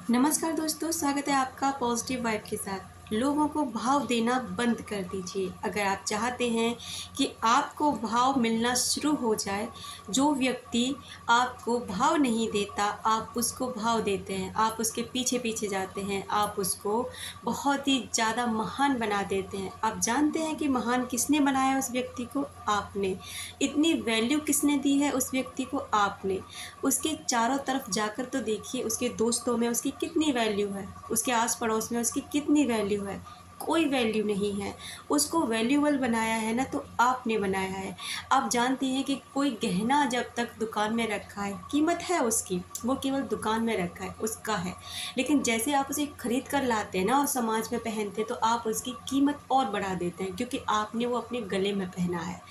नमस्कार दोस्तों, स्वागत है आपका पॉजिटिव वाइब के साथ। लोगों को भाव देना बंद कर दीजिए। अगर आप चाहते हैं कि आपको भाव मिलना शुरू हो जाए, जो व्यक्ति आपको भाव नहीं देता, आप उसको भाव देते हैं, आप उसके पीछे पीछे जाते हैं, आप उसको बहुत ही ज़्यादा महान बना देते हैं। आप जानते हैं कि महान किसने बनाया उस व्यक्ति को? आपने। इतनी वैल्यू किसने दी है उस व्यक्ति को? आपने। उसके चारों तरफ जाकर तो देखिए, उसके दोस्तों में उसकी कितनी वैल्यू है, उसके आस पड़ोस में उसकी कितनी वैल्यू है। कोई वैल्यू नहीं है। उसको वैल्यूबल बनाया है ना, तो आपने बनाया है। आप जानते हैं कि कोई गहना जब तक दुकान में रखा है, कीमत है उसकी, वो केवल दुकान में रखा है, उसका है। लेकिन जैसे आप उसे खरीद कर लाते हैं ना और समाज में पहनते हैं, तो आप उसकी कीमत और बढ़ा देते हैं, क्योंकि आपने वो अपने गले में पहना है।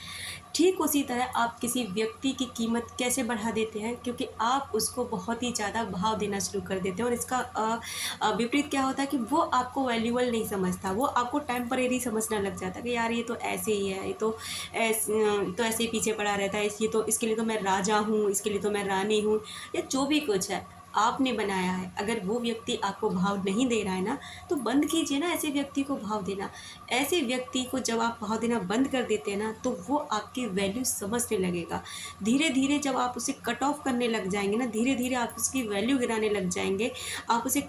ठीक उसी तरह आप किसी व्यक्ति की कीमत कैसे बढ़ा देते हैं? क्योंकि आप उसको बहुत ही ज़्यादा भाव देना शुरू कर देते हैं, और इसका विपरीत क्या होता है कि वो आपको वैल्यूबल नहीं समझता, वो आपको टेम्परेरी समझने लग जाता है कि यार ये तो ऐसे ही है, ये तो तो ऐसे ही पीछे पड़ा रहता है, ये तो, इसके लिए तो मैं राजा हूँ, इसके लिए तो मैं रानी हूँ, या जो भी कुछ है आपने बनाया है। अगर वो व्यक्ति आपको भाव नहीं दे रहा है ना, तो बंद कीजिए ना ऐसे व्यक्ति को भाव देना। ऐसे व्यक्ति को जब आप भाव देना बंद कर देते हैं ना, तो वो आपकी वैल्यू समझने लगेगा। धीरे धीरे जब आप उसे कट ऑफ करने लग जाएंगे ना, धीरे धीरे आप उसकी वैल्यू गिराने लग जाएंगे, आप उसे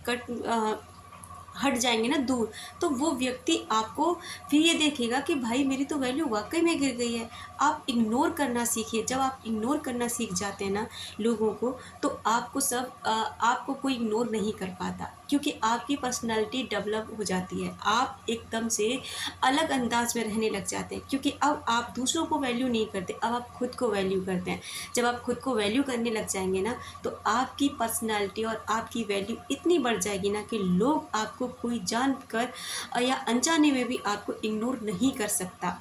हट जाएंगे ना दूर, तो वो व्यक्ति आपको फिर ये देखेगा कि भाई मेरी तो वैल्यू वाकई में गिर गई है। आप इग्नोर करना सीखिए। जब आप इग्नोर करना सीख जाते हैं ना लोगों को, तो आपको कोई इग्नोर नहीं कर पाता, क्योंकि आपकी पर्सनालिटी डेवलप हो जाती है। आप एकदम से अलग अंदाज में रहने लग जाते हैं, क्योंकि अब आप दूसरों को वैल्यू नहीं करते, अब आप खुद को वैल्यू करते हैं। जब आप खुद को वैल्यू करने लग जाएंगे ना, तो आपकी पर्सनालिटी और आपकी वैल्यू इतनी बढ़ जाएगी ना कि लोग आपको कोई जानकर या अनजाने में भी आपको इग्नोर नहीं कर सकता।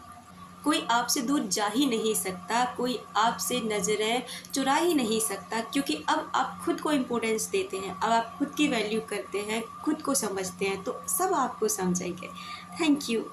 कोई आपसे दूर जा ही नहीं सकता, कोई आपसे नज़रें चुरा ही नहीं सकता, क्योंकि अब आप खुद को इम्पोर्टेंस देते हैं, अब आप खुद की वैल्यू करते हैं, खुद को समझते हैं, तो सब आपको समझेंगे। Thank you.